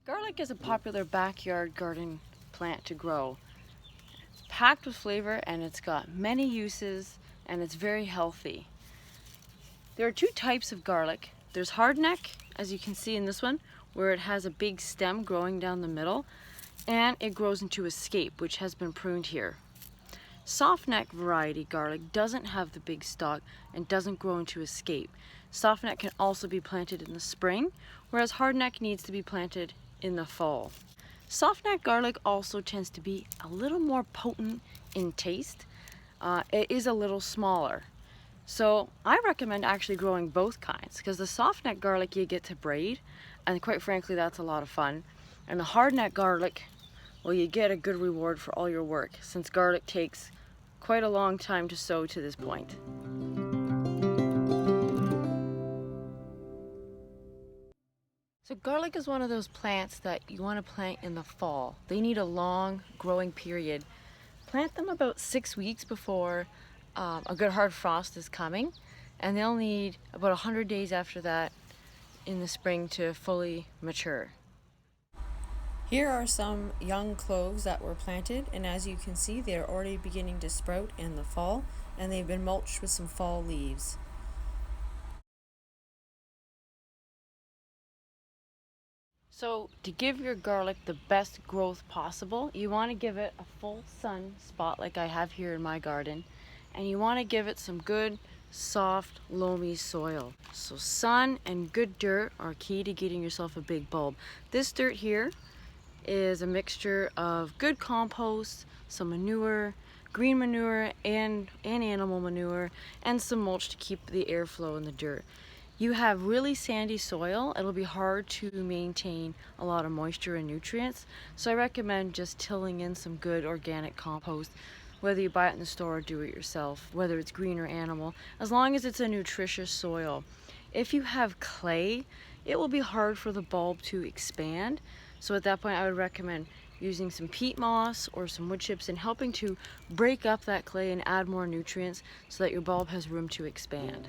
Garlic is a popular backyard garden plant to grow. It's packed with flavor and it's got many uses and it's very healthy. There are two types of garlic. There's hardneck, as you can see in this one, where it has a big stem growing down the middle, and it grows into a scape, which has been pruned here. Softneck variety garlic doesn't have the big stalk and doesn't grow into a scape. Softneck can also be planted in the spring, whereas hardneck needs to be planted in the fall. Softneck garlic also tends to be a little more potent in taste. It is a little smaller. So I recommend actually growing both kinds, because the softneck garlic you get to braid, and quite frankly that's a lot of fun. And the hardneck garlic, well, you get a good reward for all your work, since garlic takes quite a long time to sow to this point. So garlic is one of those plants that you want to plant in the fall. They need a long growing period. Plant them about 6 weeks before a good hard frost is coming, and they'll need about 100 days after that in the spring to fully mature. Here are some young cloves that were planted, and as you can see, they're already beginning to sprout in the fall, and they've been mulched with some fall leaves. So to give your garlic the best growth possible, you want to give it a full sun spot like I have here in my garden, and you want to give it some good soft loamy soil. So sun and good dirt are key to getting yourself a big bulb. This dirt here is a mixture of good compost, some manure, green manure and animal manure, and some mulch to keep the airflow in the dirt. You have really sandy soil, it'll be hard to maintain a lot of moisture and nutrients, so I recommend just tilling in some good organic compost, whether you buy it in the store or do it yourself, whether it's green or animal, as long as it's a nutritious soil. If you have clay, it will be hard for the bulb to expand, so at that point I would recommend using some peat moss or some wood chips and helping to break up that clay and add more nutrients so that your bulb has room to expand.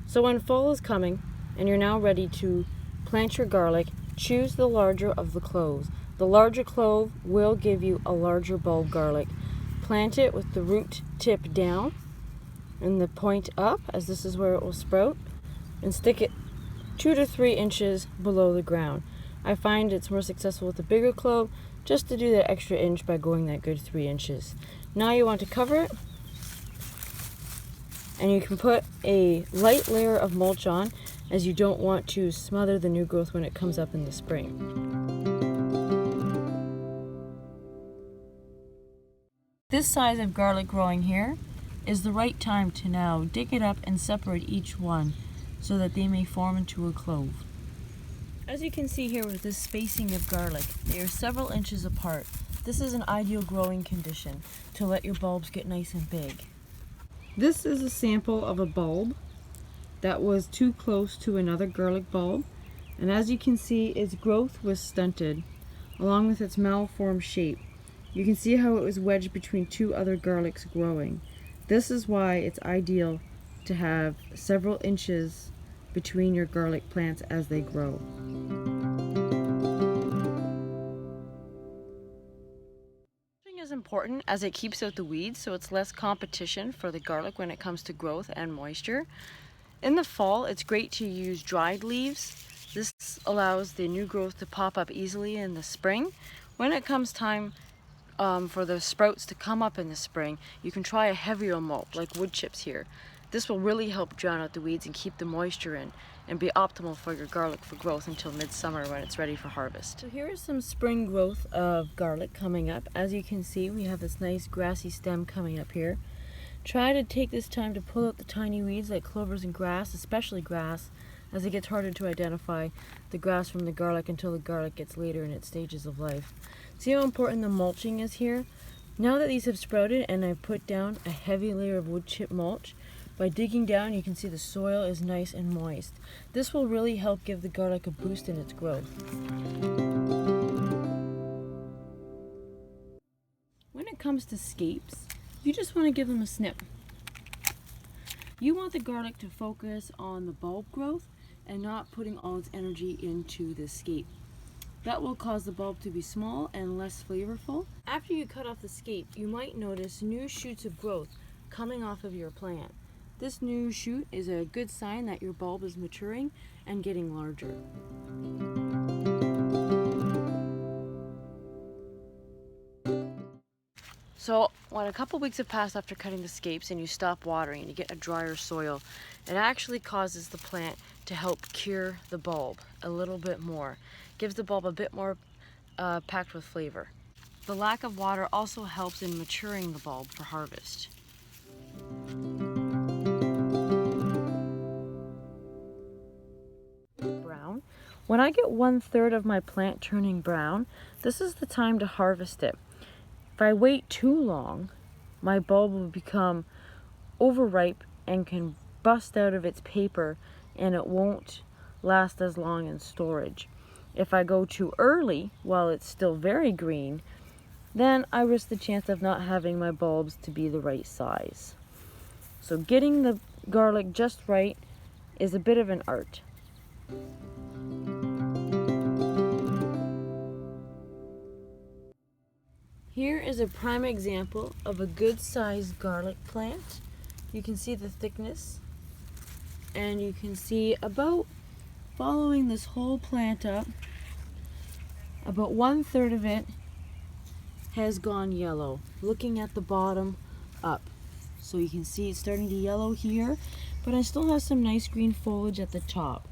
So when fall is coming and you're now ready to plant your garlic, choose the larger of the cloves. The larger clove will give you a larger bulb garlic. Plant it with the root tip down and the point up, as this is where it will sprout, and stick it 2 to 3 inches below the ground. I find it's more successful with the bigger clove, just to do that extra inch by going that good 3 inches. Now you want to cover it, and you can put a light layer of mulch on, as you don't want to smother the new growth when it comes up in the spring. This size of garlic growing here is the right time to now dig it up and separate each one so that they may form into a clove. As you can see here with this spacing of garlic, they are several inches apart. This is an ideal growing condition to let your bulbs get nice and big. This is a sample of a bulb that was too close to another garlic bulb, and as you can see, its growth was stunted along with its malformed shape. You can see how it was wedged between two other garlics growing. This is why it's ideal to have several inches between your garlic plants as they grow. Mulching is important as it keeps out the weeds, so it's less competition for the garlic when it comes to growth and moisture. In the fall, it's great to use dried leaves. This allows the new growth to pop up easily in the spring. When it comes time for the sprouts to come up in the spring, you can try a heavier mulch like wood chips here. This will really help drown out the weeds and keep the moisture in and be optimal for your garlic for growth until midsummer when it's ready for harvest. So here is some spring growth of garlic coming up. As you can see, we have this nice grassy stem coming up here. Try to take this time to pull out the tiny weeds like clovers and grass, especially grass, as it gets harder to identify the grass from the garlic until the garlic gets later in its stages of life. See how important the mulching is here? Now that these have sprouted and I've put down a heavy layer of wood chip mulch, by digging down you can see the soil is nice and moist. This will really help give the garlic a boost in its growth. When it comes to scapes, you just want to give them a snip. You want the garlic to focus on the bulb growth and not putting all its energy into the scape. That will cause the bulb to be small and less flavorful. After you cut off the scape, you might notice new shoots of growth coming off of your plant. This new shoot is a good sign that your bulb is maturing and getting larger. So when a couple weeks have passed after cutting the scapes and you stop watering and you get a drier soil, it actually causes the plant to help cure the bulb a little bit more. Gives the bulb a bit more packed with flavor. The lack of water also helps in maturing the bulb for harvest. Brown. When I get 1/3 of my plant turning brown, this is the time to harvest it. If I wait too long, my bulb will become overripe and can bust out of its paper and it won't last as long in storage. If I go too early while it's still very green, then I risk the chance of not having my bulbs to be the right size. So getting the garlic just right is a bit of an art. Here is a prime example of a good sized garlic plant. You can see the thickness, and you can see about, following this whole plant up, about 1/3 of it has gone yellow, looking at the bottom up. So you can see it's starting to yellow here, but I still have some nice green foliage at the top.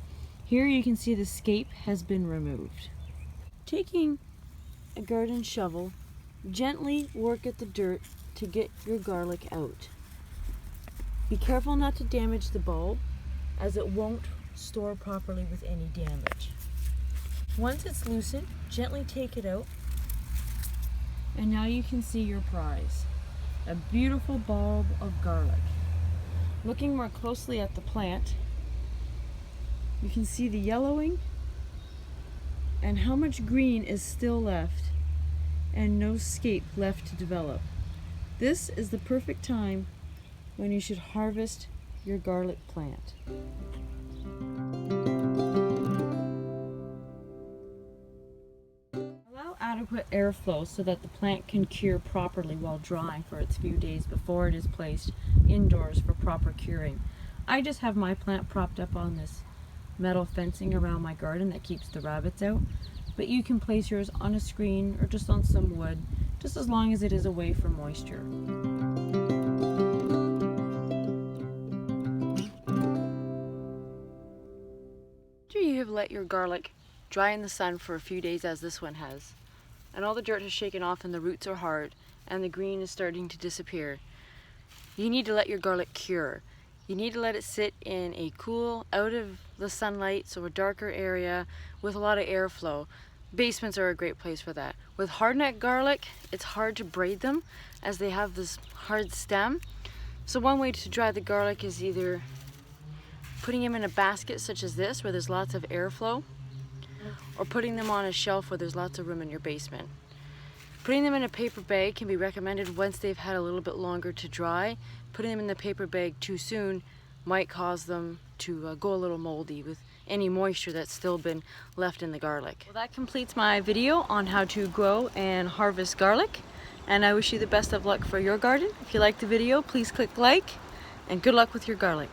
Here you can see the scape has been removed. Taking a garden shovel, gently work at the dirt to get your garlic out. Be careful not to damage the bulb, as it won't store properly with any damage. Once it's loosened, gently take it out, and now you can see your prize, a beautiful bulb of garlic. Looking more closely at the plant, you can see the yellowing and how much green is still left and no scape left to develop. This is the perfect time when you should harvest your garlic plant. Allow adequate airflow so that the plant can cure properly while dry for its few days before it is placed indoors for proper curing. I just have my plant propped up on this metal fencing around my garden that keeps the rabbits out. But you can place yours on a screen or just on some wood, just as long as it is away from moisture. After you have let your garlic dry in the sun for a few days, as this one has, and all the dirt has shaken off and the roots are hard and the green is starting to disappear, you need to let your garlic cure. You need to let it sit in a cool, out of the sunlight, so a darker area with a lot of airflow. Basements are a great place for that. With hardneck garlic, it's hard to braid them as they have this hard stem. So one way to dry the garlic is either putting them in a basket such as this where there's lots of airflow, or putting them on a shelf where there's lots of room in your basement. Putting them in a paper bag can be recommended once they've had a little bit longer to dry. Putting them in the paper bag too soon might cause them to go a little moldy with any moisture that's still been left in the garlic. Well, that completes my video on how to grow and harvest garlic, and I wish you the best of luck for your garden. If you liked the video, please click like, and good luck with your garlic.